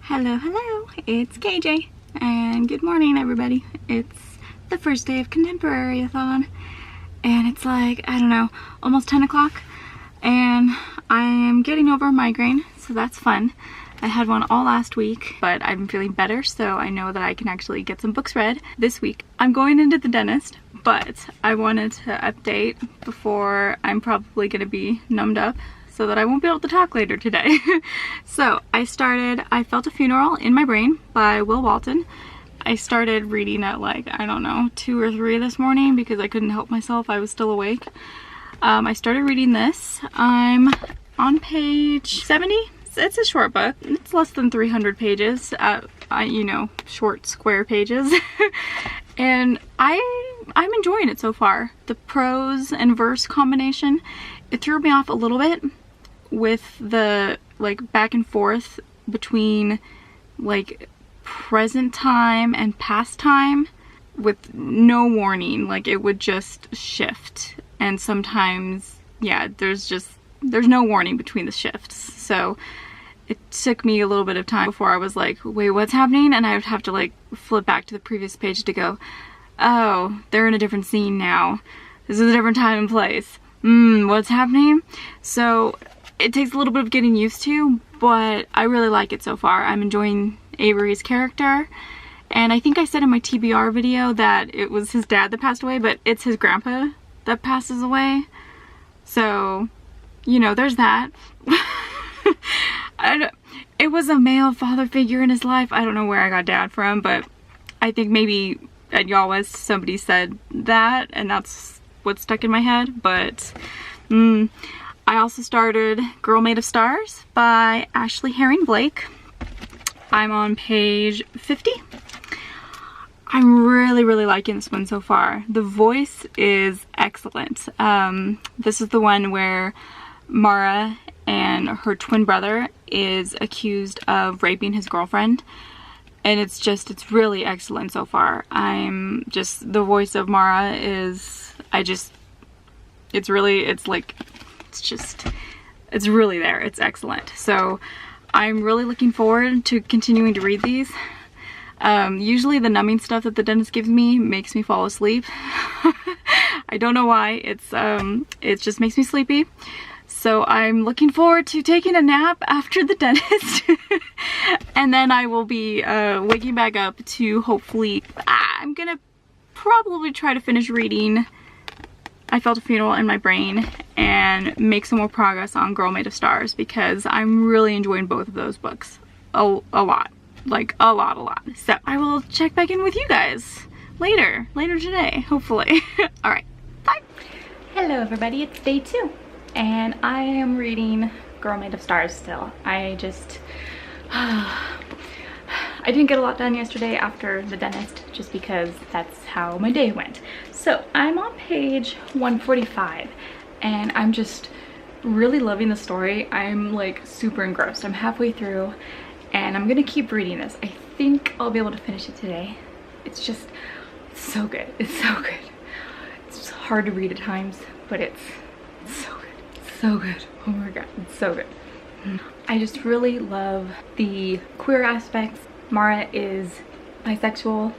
Hello, hello, it's KJ, and good morning everybody. It's the first day of Contemporary-a-thon, and it's like, I don't know, almost 10 o'clock, and I am getting over a migraine, so that's fun. I had one all last week, but I'm feeling better, so I know that I can actually get some books read this week. I'm going into the dentist, but I wanted to update before I'm probably going to be numbed up, so that I won't be able to talk later today. So I Felt a Funeral in My Brain by Will Walton. I started reading at like, I don't know, 2 or 3 this morning because I couldn't help myself. I was still awake. I started reading this. I'm on page 70. It's a short book. It's less than 300 pages, you know, short square pages. And I'm enjoying it so far. The prose and verse combination, it threw me off a little bit with the like back and forth between like present time and past time with no warning. Like it would just shift, and sometimes, yeah, there's no warning between the shifts. So it took me a little bit of time before I was like, wait, what's happening? And I would have to like flip back to the previous page to go, oh, they're in a different scene now. This is a different time and place. What's happening? So it takes a little bit of getting used to, but I really like it so far. I'm enjoying Avery's character, and I think I said in my TBR video that it was his dad that passed away, but it's his grandpa that passes away. So, you know, there's that. It was a male father figure in his life. I don't know where I got dad from, but I think maybe at Y'all West somebody said that, and that's what stuck in my head. But I also started Girl Made of Stars by Ashley Herring Blake. I'm on page 50. I'm really liking this one so far. The voice is excellent. This is the one where Mara and her twin brother is accused of raping his girlfriend, and it's really excellent so far. The voice of Mara is, it's really there. It's excellent. So I'm really looking forward to continuing to read these. Usually the numbing stuff that the dentist gives me makes me fall asleep. I don't know why. It just makes me sleepy. So I'm looking forward to taking a nap after the dentist. And then I will be waking back up to hopefully, I'm gonna probably try to finish reading I Felt a Funeral in My Brain and make some more progress on Girl Made of Stars, because I'm really enjoying both of those books a lot. Like a lot. So I will check back in with you guys later today, hopefully. All right, bye. Hello everybody, it's day 2 and I am reading Girl Made of Stars still. I didn't get a lot done yesterday after the dentist, just because that's how my day went. So I'm on page 145 and I'm just really loving the story. I'm like super engrossed. I'm halfway through and I'm gonna keep reading this. I think I'll be able to finish it today. It's so good. It's so good. It's hard to read at times, but it's so good. It's so good. Oh my god, it's so good. I just really love the queer aspects. Mara is bisexual.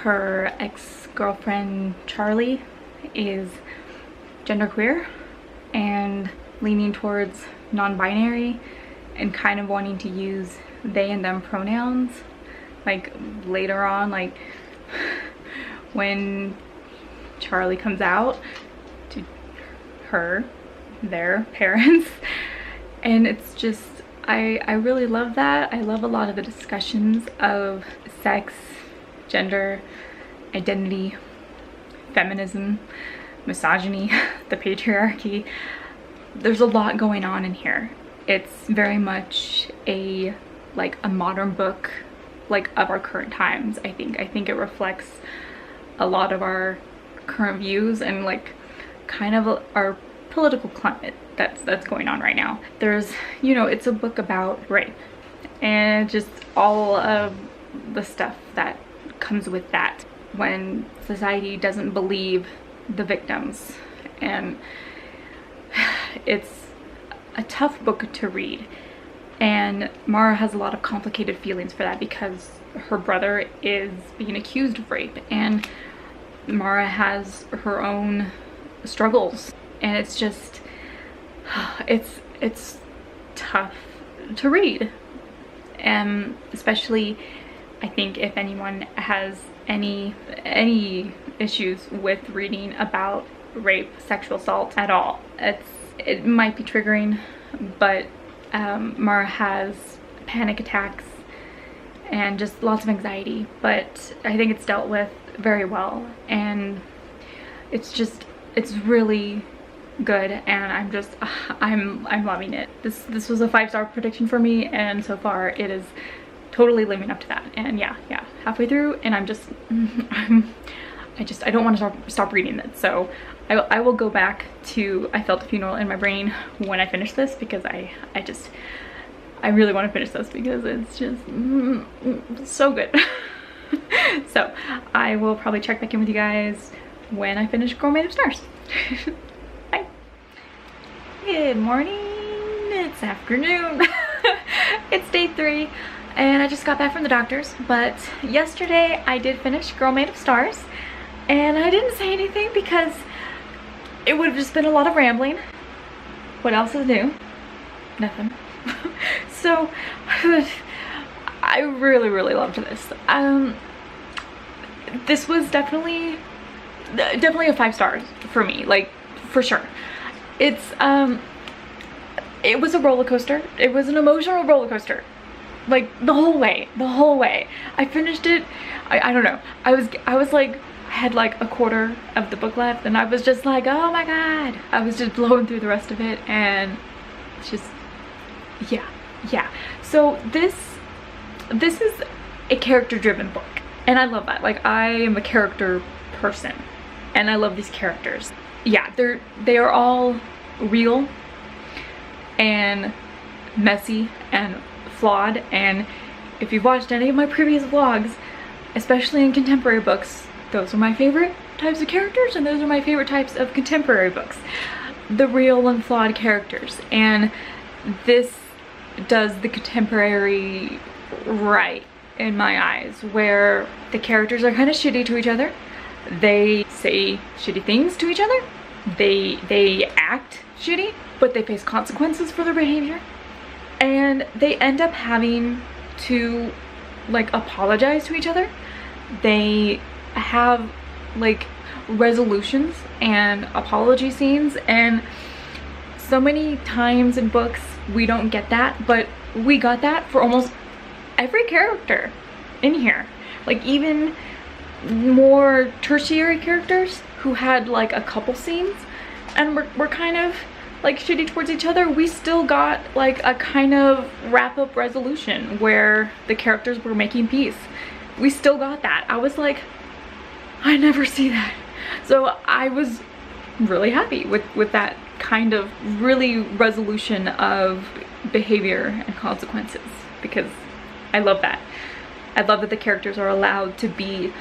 Her ex-girlfriend Charlie is genderqueer and leaning towards non-binary and kind of wanting to use they and them pronouns. Like later on, like when Charlie comes out to their parents, and it's just, I really love that. I love a lot of the discussions of sex, gender, identity, feminism, misogyny, the patriarchy. There's a lot going on in here. It's very much a modern book, like of our current times. I think it reflects a lot of our current views and like kind of our political climate that's going on right now. There's, you know, it's a book about rape and just all of the stuff that comes with that when society doesn't believe the victims, and it's a tough book to read. And Mara has a lot of complicated feelings for that because her brother is being accused of rape, and Mara has her own struggles, and it's just it's tough to read. And especially, I think, if anyone has any issues with reading about rape, sexual assault at all, it might be triggering. But Mara has panic attacks and just lots of anxiety, but I think it's dealt with very well, and it's really good, and I'm loving it. This was a 5-star prediction for me, and so far it is totally living up to that. And yeah, halfway through, and I don't want to stop reading it. So I will go back to I Felt a Funeral in My Brain when I finish this, because I really want to finish this because it's just so good. So I will probably check back in with you guys when I finish Girl Made of Stars. Bye. Good morning. It's afternoon. It's day 3, and I just got back from the doctor's. But yesterday I did finish Girl Made of Stars, and I didn't say anything because it would have just been a lot of rambling. What else is new? Nothing. So I really loved this. This was definitely a 5 stars for me, like, for sure. It was a roller coaster. It was an emotional roller coaster, like the whole way. I finished it. I don't know. I was like, I had like a quarter of the book left, and I was just like, oh my god. I was just blowing through the rest of it, and it's just, yeah. So this is a character-driven book, and I love that. Like, I am a character person, and I love these characters. Yeah, they are all real and messy and flawed. And if you've watched any of my previous vlogs, especially in contemporary books, those are my favorite types of characters, and those are my favorite types of contemporary books. The real and flawed characters. And this does the contemporary right in my eyes, where the characters are kind of shitty to each other. They say shitty things to each other. They act shitty, but they face consequences for their behavior. And they end up having to, like, apologize to each other. They have, like, resolutions and apology scenes, and so many times in books we don't get that, but we got that for almost every character in here. Like, even more tertiary characters who had like a couple scenes and were kind of like shitty towards each other, we still got like a kind of wrap-up resolution where the characters were making peace. We still got that. I was like, I never see that. So I was really happy with that kind of really resolution of behavior and consequences, because I love that. I love that the characters are allowed to be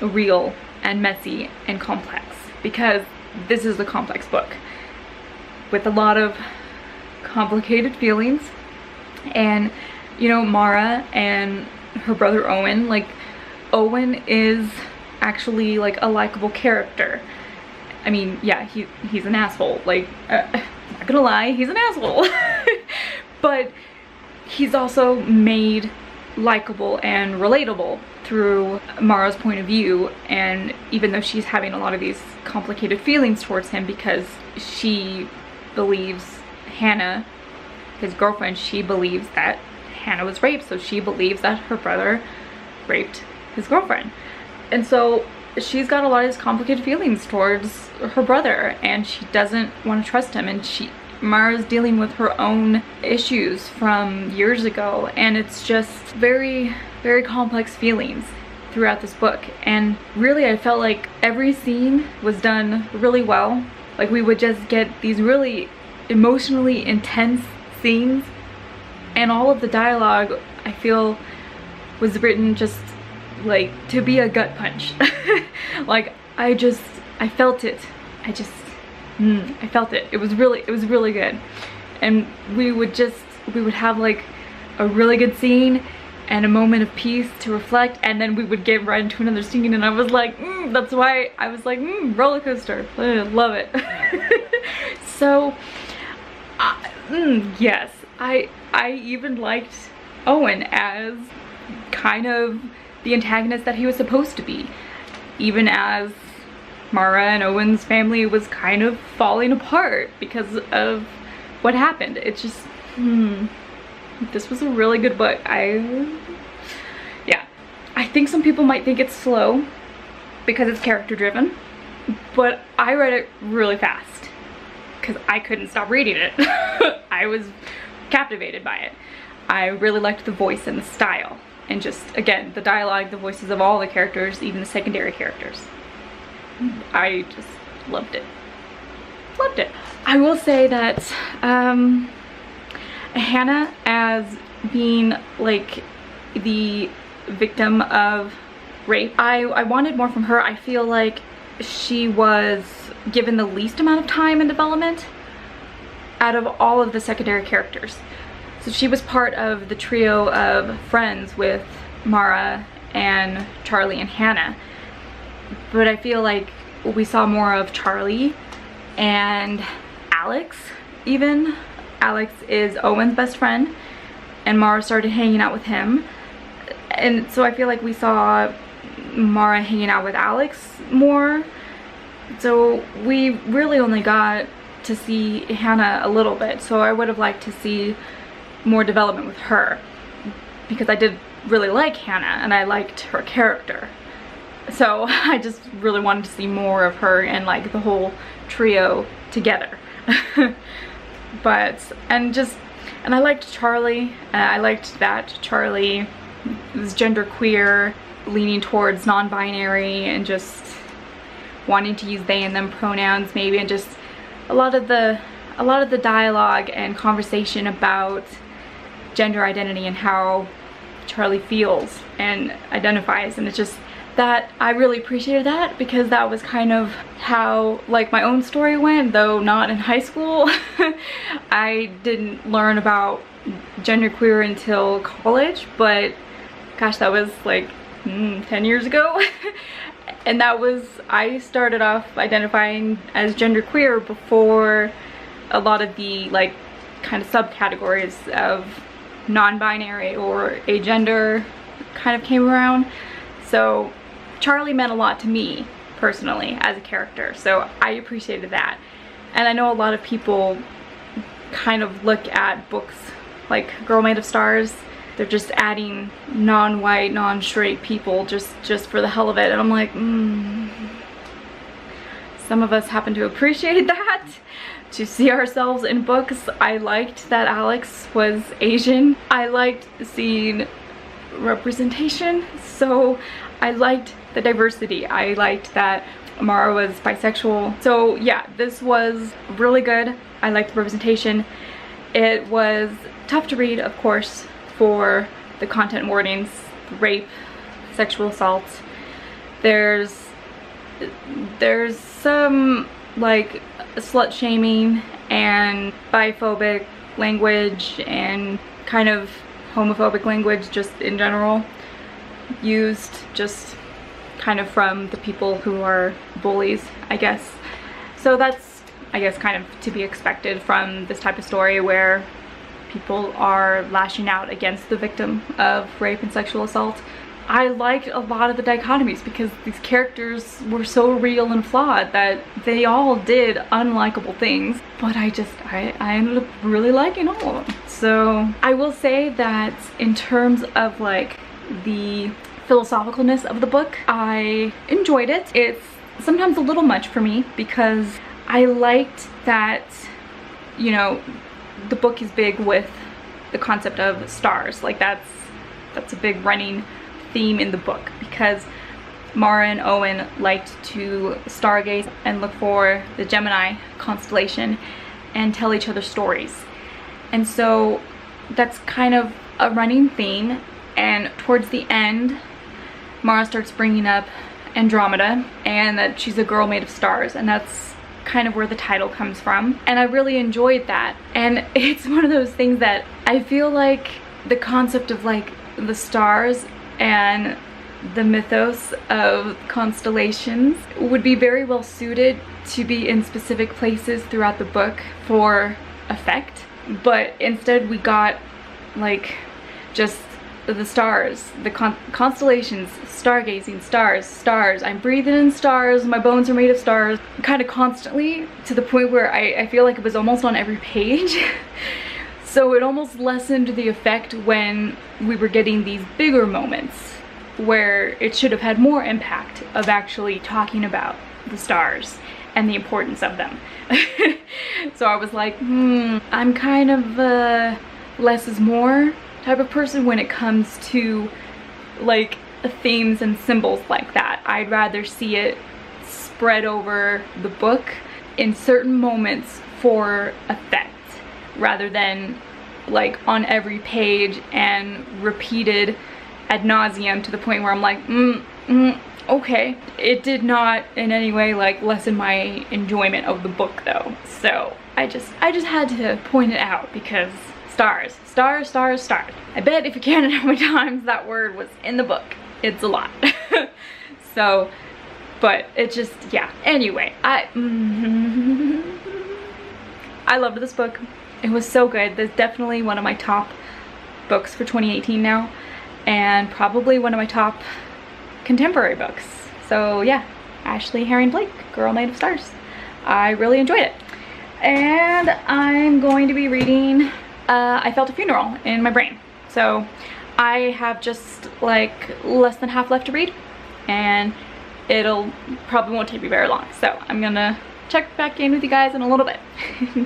real and messy and complex, because this is a complex book with a lot of complicated feelings. And you know, Mara and her brother Owen, like, Owen is actually like a likable character. I mean, yeah, he's an asshole, like, I'm not gonna lie, he's an asshole. But he's also made likable and relatable through Mara's point of view. And even though she's having a lot of these complicated feelings towards him because she believes Hannah, his girlfriend, she believes that Hannah was raped, so she believes that her brother raped his girlfriend. And so she's got a lot of these complicated feelings towards her brother, and she doesn't want to trust him, and Mara's dealing with her own issues from years ago, and it's just very, very complex feelings throughout this book. And really, I felt like every scene was done really well. Like, we would just get these really emotionally intense scenes, and all of the dialogue, I feel, was written just like to be a gut punch. Like, I felt it. I felt it. It was really good. And we would just we would have like a really good scene and a moment of peace to reflect, and then we would get right into another scene, and I was like, that's why I was like, roller coaster. I love it. So, yes, I even liked Owen as kind of the antagonist that he was supposed to be, even as Mara and Owen's family was kind of falling apart because of what happened. It's just, this was a really good book. Yeah, I think some people might think it's slow because it's character driven, but I read it really fast because I couldn't stop reading it. I was captivated by it. I really liked the voice and the style, and just, again, the dialogue, the voices of all the characters, even the secondary characters. I just loved it. Loved it. I will say that Hannah, as being like the victim of rape, I wanted more from her. I feel like she was given the least amount of time and development out of all of the secondary characters. So she was part of the trio of friends with Mara and Charlie and Hannah. But I feel like we saw more of Charlie and Alex even. Alex is Owen's best friend, and Mara started hanging out with him. And so I feel like we saw Mara hanging out with Alex more. So we really only got to see Hannah a little bit. So I would have liked to see more development with her, because I did really like Hannah and I liked her character. So I just really wanted to see more of her and like the whole trio together. And I liked Charlie. I liked that Charlie was genderqueer, leaning towards non-binary, and just wanting to use they and them pronouns maybe, and just a lot of the dialogue and conversation about gender identity and how Charlie feels and identifies. And it's just that I really appreciated that, because that was kind of how like my own story went, though not in high school. I didn't learn about genderqueer until college, but gosh, that was like 10 years ago. And that was, I started off identifying as genderqueer before a lot of the like kind of subcategories of non-binary or agender kind of came around. So Charlie meant a lot to me personally as a character, so I appreciated that. And I know a lot of people kind of look at books like Girl Made of Stars, they're just adding non-white, non-straight people just for the hell of it, and I'm like, some of us happen to appreciate that, to see ourselves in books. I liked that Alex was Asian. I liked seeing representation, so I liked the diversity. I liked that Mara was bisexual. So yeah, this was really good. I liked the representation. It was tough to read, of course, for the content warnings, rape, sexual assault. There's some like slut shaming and biphobic language and kind of homophobic language just in general, used just kind of from the people who are bullies, I guess. So that's, I guess, kind of to be expected from this type of story where people are lashing out against the victim of rape and sexual assault. I liked a lot of the dichotomies because these characters were so real and flawed that they all did unlikable things, but I ended up really liking all of them. So I will say that in terms of like the philosophicalness of the book, I enjoyed it. It's sometimes a little much for me because I liked that, you know, the book is big with the concept of stars. Like that's a big running theme in the book, because Mara and Owen liked to stargaze and look for the Gemini constellation and tell each other stories. And so that's kind of a running theme, and towards the end Mara starts bringing up Andromeda and that she's a girl made of stars, and that's kind of where the title comes from, and I really enjoyed that. And it's one of those things that I feel like the concept of like the stars and the mythos of constellations would be very well suited to be in specific places throughout the book for effect, but instead we got like just the stars, the constellations, stargazing, stars, I'm breathing in stars, my bones are made of stars, kind of constantly, to the point where I feel like it was almost on every page. So it almost lessened the effect when we were getting these bigger moments where it should have had more impact of actually talking about the stars and the importance of them. So I was like, I'm kind of less is more type of person when it comes to like themes and symbols like that. I'd rather see it spread over the book in certain moments for effect rather than like on every page and repeated ad nauseum to the point where I'm like, okay. It did not in any way like lessen my enjoyment of the book though. So I just had to point it out because stars. I bet if you counted how many times that word was in the book, it's a lot. So, but it just, yeah. Anyway, I loved this book. It was so good. That's definitely one of my top books for 2018 now, and probably one of my top contemporary books. So yeah, Ashley Herring Blake, Girl Made of Stars. I really enjoyed it. And I'm going to be reading I Felt a Funeral in My Brain. So I have just like less than half left to read, and it'll probably won't take me very long. So I'm gonna check back in with you guys in a little bit.